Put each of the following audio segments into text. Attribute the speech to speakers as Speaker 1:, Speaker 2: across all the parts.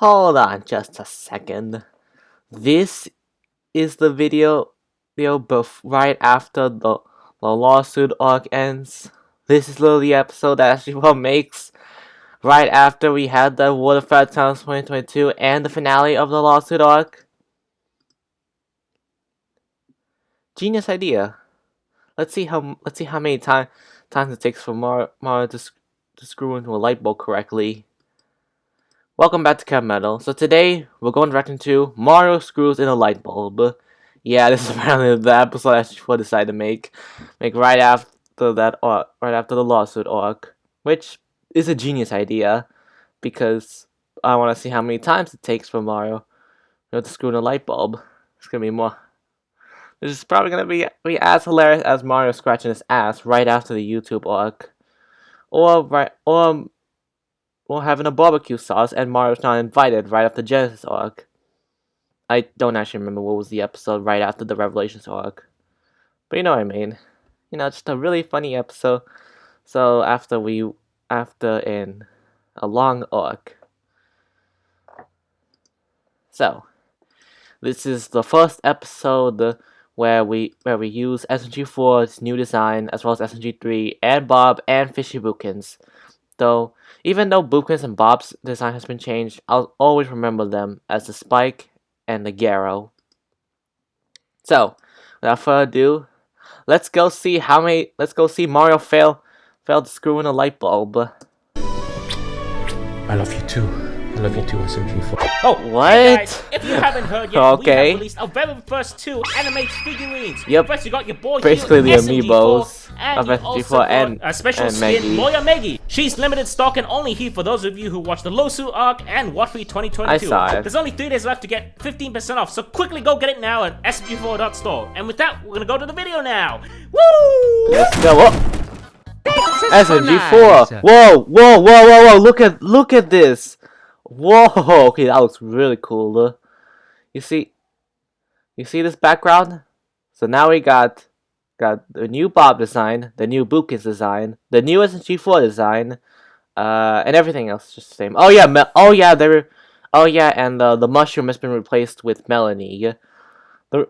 Speaker 1: Hold on just a second. This is the video right after the lawsuit arc ends. This is literally the episode that SMG4 makes right after we had the World of Fat Times 2022 and the finale of the lawsuit arc. Genius idea. Let's see how many times it takes for Mario to screw into a light bulb correctly. Welcome back to Chem Metal. So today we're going direct into Mario Screws in a Lightbulb. Yeah, this is apparently the episode SMG4 decided to make right after that arc, right after the lawsuit arc, which is a genius idea because I want to see how many times it takes for Mario to screw in a light bulb. It's gonna be more. This is probably gonna be as hilarious as Mario scratching his ass right after the YouTube arc, or having a barbecue sauce and Mario's not invited right after Genesis arc. I don't actually remember what was the episode right after the Revelations arc, but you know what I mean. You know, just a really funny episode. So after in a long arc. So this is the first episode where we use SMG4's new design as well as SMG3 and Bob and Fishy Bookins. Though even though Bookins and Bob's design has been changed, I'll always remember them as the Spike and the Garrow. So without further ado, let's go see Mario fail to screw in a light bulb.
Speaker 2: I love you too. I love you too, SMG4.
Speaker 3: Oh,
Speaker 1: what?
Speaker 3: Hey guys, if you haven't heard yet,
Speaker 1: Okay.
Speaker 3: we have released our very first 2 animated figurines.
Speaker 1: Yep.
Speaker 3: First, you got your boy
Speaker 1: Basically
Speaker 3: here,
Speaker 1: the
Speaker 3: SMG4,
Speaker 1: amiibos
Speaker 3: and
Speaker 1: of
Speaker 3: you
Speaker 1: SMG4
Speaker 3: also got
Speaker 1: and
Speaker 3: a special skin,
Speaker 1: Maggie.
Speaker 3: Moya Maggie. She's limited stock and only here for those of you who watched the lawsuit arc and Wattfree 2022.
Speaker 1: I saw it.
Speaker 3: There's only 3 days left to get 15% off, so quickly go get it now at smg4.store. And with that, we're gonna go to the video now. Woo!
Speaker 1: Let's go. SMG4. Whoa! Look at this. Whoa! Okay, that looks really cool. You see this background? So now we got the new Bob design, the new Bookins design, the new SMG4 design, and everything else is just the same. And the mushroom has been replaced with Melanie.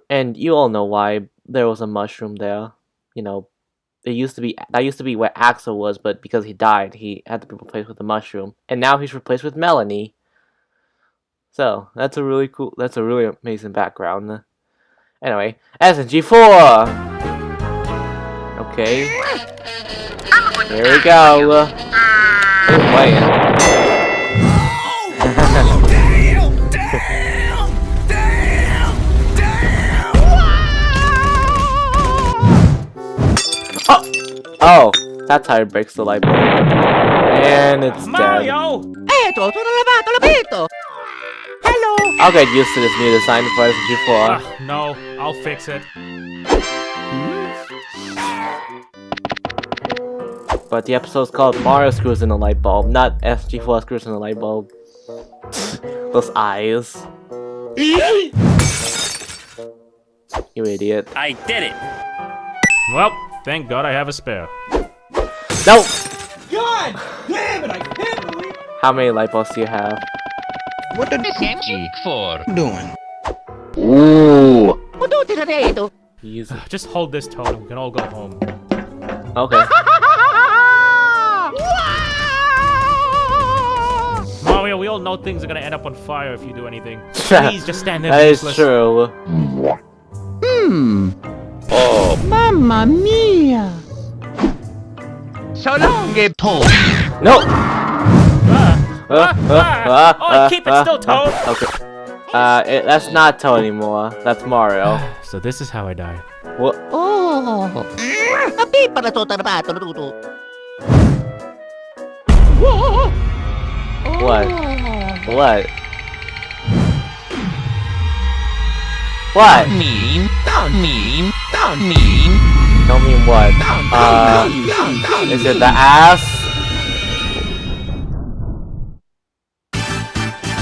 Speaker 1: And you all know why there was a mushroom there. You know, that used to be where Axel was, but because he died, he had to be replaced with a mushroom, and now he's replaced with Melanie. So that's a really amazing background. Anyway, SMG4. Okay, here we go. Who's playing? Oh, that's how it breaks the light bulb. And it's
Speaker 3: Mario!
Speaker 1: dead.
Speaker 3: Hello!
Speaker 1: I'll get used to this new design for SMG4.
Speaker 3: No, I'll fix it.
Speaker 1: But the episode's called Mario Screws in a Light Bulb, not SMG4 Screws in a Light Bulb. Those eyes. You idiot.
Speaker 3: I did it! Well, thank God I have a spare.
Speaker 1: No!
Speaker 2: God damn it! I can't believe it!
Speaker 1: How many light bulbs do you have?
Speaker 4: What the SMG4 doing?
Speaker 1: Ooh. Use it.
Speaker 3: Just hold this, Toad, and we can all go home.
Speaker 1: Okay.
Speaker 3: Mario, we all know things are gonna end up on fire if you do anything. Please just stand there.
Speaker 1: That is
Speaker 3: useless.
Speaker 1: true.
Speaker 4: Oh,
Speaker 5: Mamma mia!
Speaker 4: so long, Toad.
Speaker 1: No!
Speaker 3: Oh, keep it still, Toad!
Speaker 1: Okay. That's not Toad anymore. That's Mario.
Speaker 3: So this is how I die.
Speaker 1: What?
Speaker 5: Oh!
Speaker 1: What? What? What?
Speaker 4: Mean.
Speaker 1: Don't mean what? Is it the ass?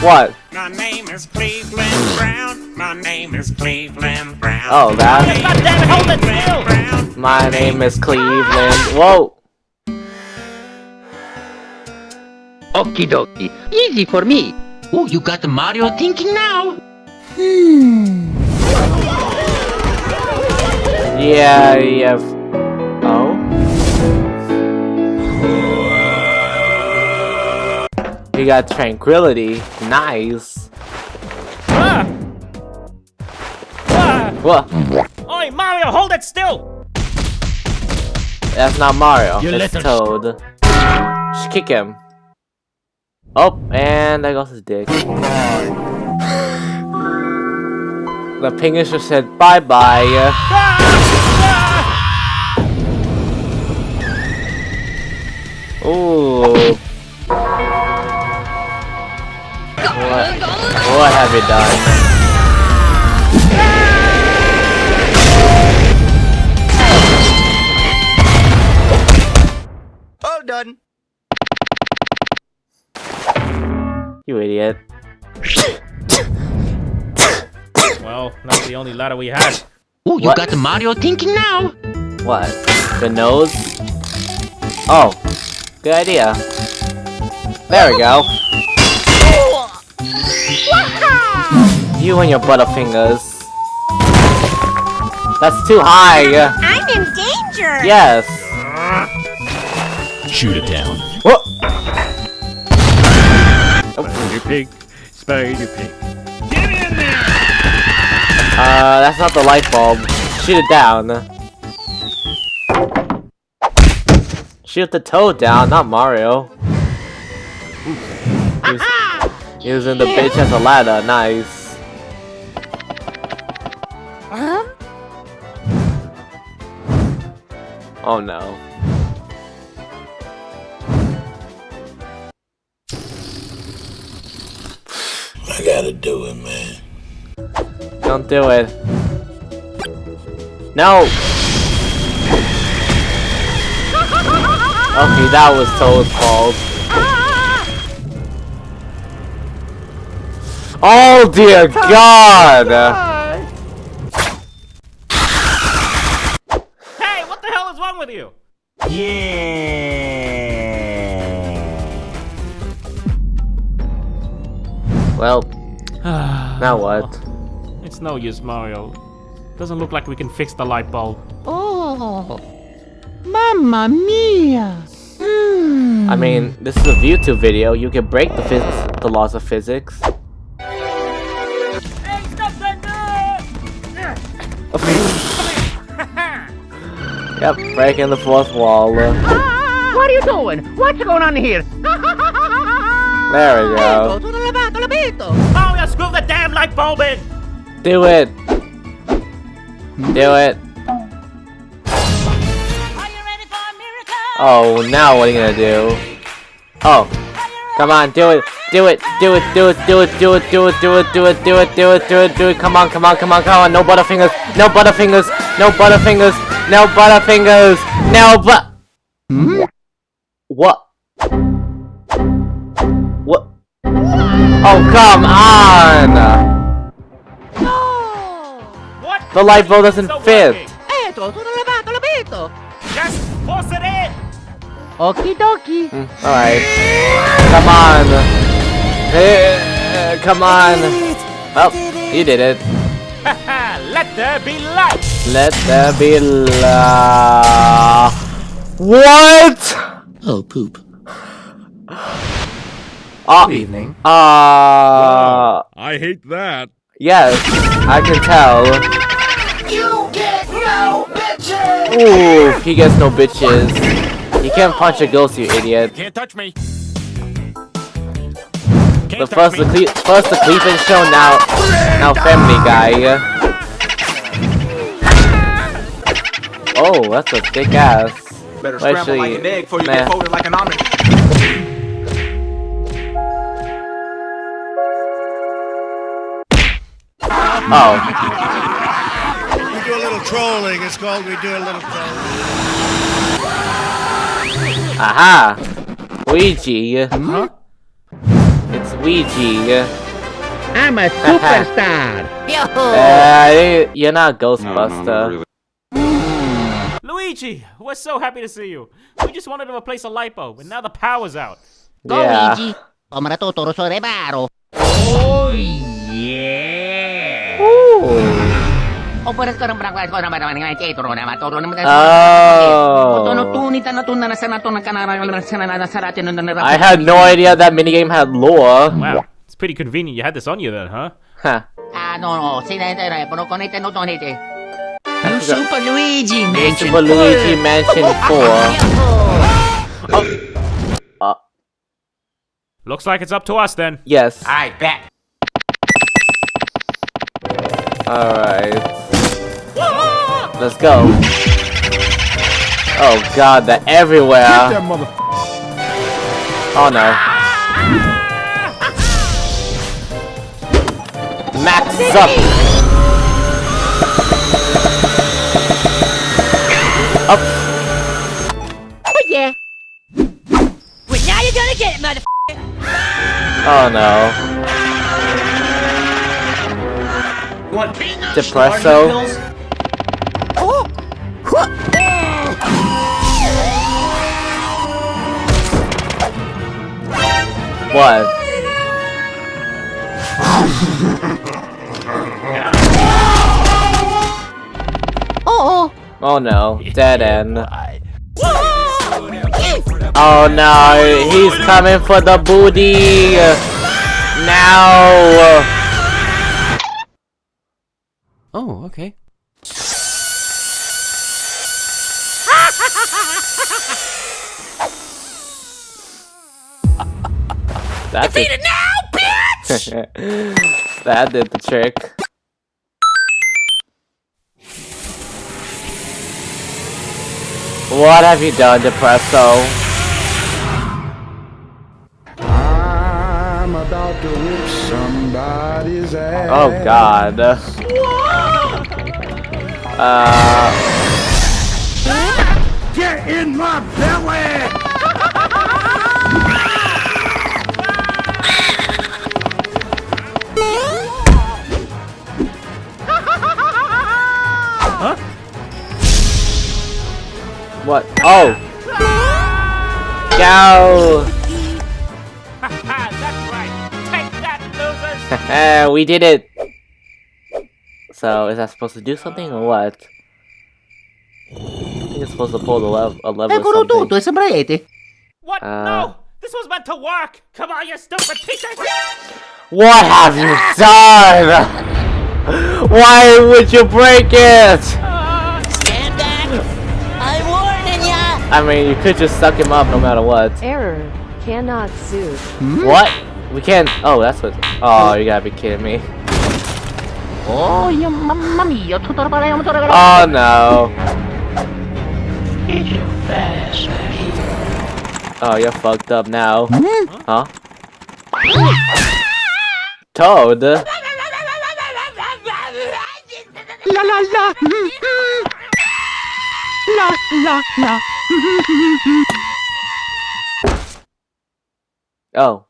Speaker 1: What?
Speaker 6: My name is Cleveland Brown. My name is Cleveland Brown.
Speaker 1: Oh, that?
Speaker 3: God damn it, hold it still!
Speaker 6: Brown.
Speaker 1: My name is Cleveland. Whoa!
Speaker 5: Okie dokie. Easy for me.
Speaker 4: Oh, you got the Mario thinking now.
Speaker 1: Yeah, yeah. Oh? You got tranquility. Nice.
Speaker 3: Ah! Ah!
Speaker 1: What?
Speaker 3: Oi, Mario, hold it still!
Speaker 1: That's not Mario.
Speaker 4: You
Speaker 1: It's
Speaker 4: little
Speaker 1: Toad. Just kick him. Oh, and there goes his dick. The Pingisher said bye-bye. Ooh. What have you done?
Speaker 4: All done.
Speaker 1: You idiot.
Speaker 3: Well, that's the only ladder we had.
Speaker 4: Oh, you
Speaker 1: What?
Speaker 4: got the Mario thinking now.
Speaker 1: What? The nose? Oh. Good idea. There we go. You and your butterfingers. That's too high.
Speaker 7: I'm in danger!
Speaker 1: Yes.
Speaker 2: Shoot it down.
Speaker 1: What?
Speaker 2: Spider pig. Spider pig.
Speaker 1: That's not the light bulb. Shoot it down. Shoot the Toad down, not Mario. Using the bitch as a ladder, nice. Oh no.
Speaker 8: I gotta do it, man.
Speaker 1: Don't do it. No! Okay, that was Toad's fault. Oh dear God!
Speaker 3: Hey, what the hell is wrong with you?
Speaker 1: Well, now what?
Speaker 3: It's no use, Mario. Doesn't look like we can fix the light bulb.
Speaker 5: Oh, mamma mia!
Speaker 1: I mean, this is a YouTube video. You can break the laws of physics.
Speaker 3: Hey, stop that!
Speaker 1: Yep, breaking the fourth wall.
Speaker 5: What are you doing? What's going on here?
Speaker 1: There we go.
Speaker 3: Mario, screw the damn light bulb in!
Speaker 1: Do it. Do it.
Speaker 7: Are you ready for a miracle?
Speaker 1: Oh, now what are you gonna do? Oh, come on, do it. Do it. Do it. Do it. Do it. Do it. Do it. Do it. Do it. Do it. Do it. Do it. Do it. Come on. Come on. Come on. Come on. No butterfingers. No butterfingers. No butterfingers. No butterfingers. No but. What? What? Oh, come on!
Speaker 3: What?
Speaker 1: The light bulb doesn't
Speaker 3: So
Speaker 1: fit.
Speaker 3: working. Just force it in!
Speaker 5: Okie dokie.
Speaker 1: Alright. Come on. Come on. Well, you did it.
Speaker 3: Haha, let there be light!
Speaker 1: Let there be What?
Speaker 8: Oh, poop.
Speaker 1: Good evening.
Speaker 2: I hate that.
Speaker 1: Yes, I can tell.
Speaker 8: You get no bitches!
Speaker 1: Ooh, he gets no bitches. You can't punch a ghost, you idiot.
Speaker 3: Can't touch me.
Speaker 1: The first the Cleveland show, now Family Guy. Oh, that's a thick ass.
Speaker 9: Better
Speaker 1: Well,
Speaker 9: scramble like
Speaker 1: actually,
Speaker 9: an egg before you
Speaker 1: nah.
Speaker 9: get folded like an omelet.
Speaker 1: Oh,
Speaker 8: We do a little trolling. It's called we do a little trolling.
Speaker 1: aha. Ouija. Huh? It's Ouija.
Speaker 5: I'm a superstar.
Speaker 1: You're not Ghostbuster.
Speaker 3: Luigi, we're so happy to see you. We just wanted to replace a light bulb, and now the power's out.
Speaker 1: Yeah.
Speaker 5: Luigi, come tutto ro baro. O por esto ko naman nga ituro na maturo naman.
Speaker 1: I had no idea that minigame had lore.
Speaker 3: Wow, it's pretty convenient you had this on you then, huh?
Speaker 1: Huh.
Speaker 5: Super Luigi Mansion
Speaker 1: Super Luigi Mansion 4.
Speaker 3: Looks like it's up to us then.
Speaker 1: Yes.
Speaker 4: I bet.
Speaker 1: Alright. Let's go. Oh god, they're everywhere. Oh no. Max up. Up.
Speaker 5: Oh yeah.
Speaker 7: Well, now you're gonna get it, mother.
Speaker 1: Oh no.
Speaker 4: Want peanuts?
Speaker 1: Depresso. What? Oh no, dead end. Oh no, he's coming for the booty! Now!
Speaker 3: Oh, okay.
Speaker 1: That did
Speaker 7: Now, bitch!
Speaker 1: that did the trick. What have you done, Depresso?
Speaker 9: I'm about to whip somebody's ass.
Speaker 1: Oh god.
Speaker 9: Get in my belly!
Speaker 1: What? Oh! Go!
Speaker 3: That's right. Take that, losers.
Speaker 1: We did it! So, is that supposed to do something or what? I think it's supposed to pull the a lever or something.
Speaker 3: What? No! This was meant to work! Come on, you stupid pieces!
Speaker 1: What have you done? Why would you break it?
Speaker 7: Stand back! I'm warning ya!
Speaker 1: I mean, you could just suck him up no matter what.
Speaker 10: Error. Cannot suit.
Speaker 1: What? We can't. Oh, that's what. Oh, you gotta be kidding me.
Speaker 5: Oh, yeah, mamma mia.
Speaker 1: Oh no. Oh, you're fucked up now. Huh? Toad?
Speaker 5: La la la. La la la.
Speaker 1: Oh.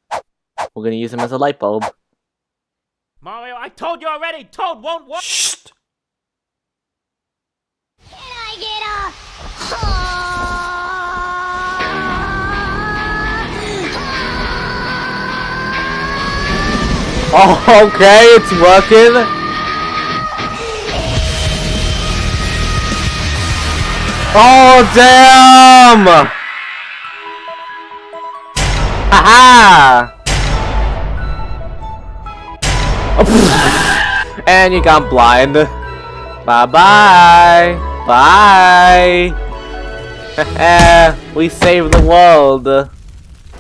Speaker 1: We're gonna use him as a light bulb.
Speaker 3: Mario, I told you already! Toad won't work!
Speaker 1: Shh!
Speaker 7: Can I get off?
Speaker 1: Oh, okay, it's working. Oh, damn! Haha! And you got blind. Bye-bye! Bye! We saved the world.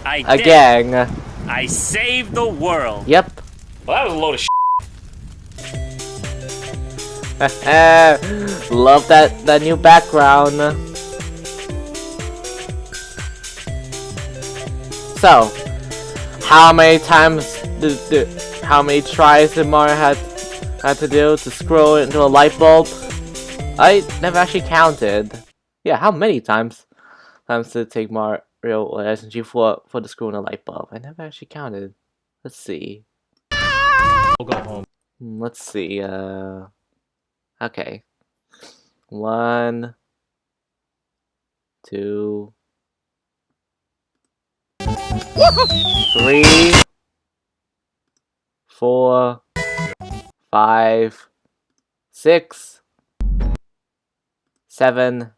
Speaker 3: I
Speaker 1: Again.
Speaker 3: I saved the world!
Speaker 1: Yep.
Speaker 3: Well, that was a load of shit.
Speaker 1: Love that new background. So, how many times how many tries did Mario had to do to screw it into a light bulb? I never actually counted. Yeah, how many times did it take Mario or SMG4 for the screw in a light bulb? I never actually counted. Let's see.
Speaker 3: We'll go home.
Speaker 1: Let's see. Okay. 1, 2, 3, 4, 5, 6, 7,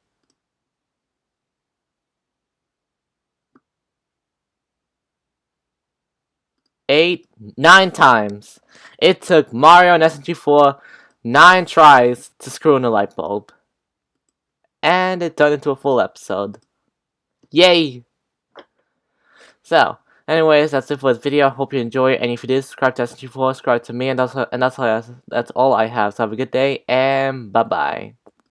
Speaker 1: 8, 9 times. It took Mario and SMG4 9 tries to screw in a light bulb. And it turned into a full episode. Yay! So, anyways, that's it for this video. Hope you enjoy it. And if you did, subscribe to SMG4, subscribe to me, and that's all I have. So have a good day, and bye-bye.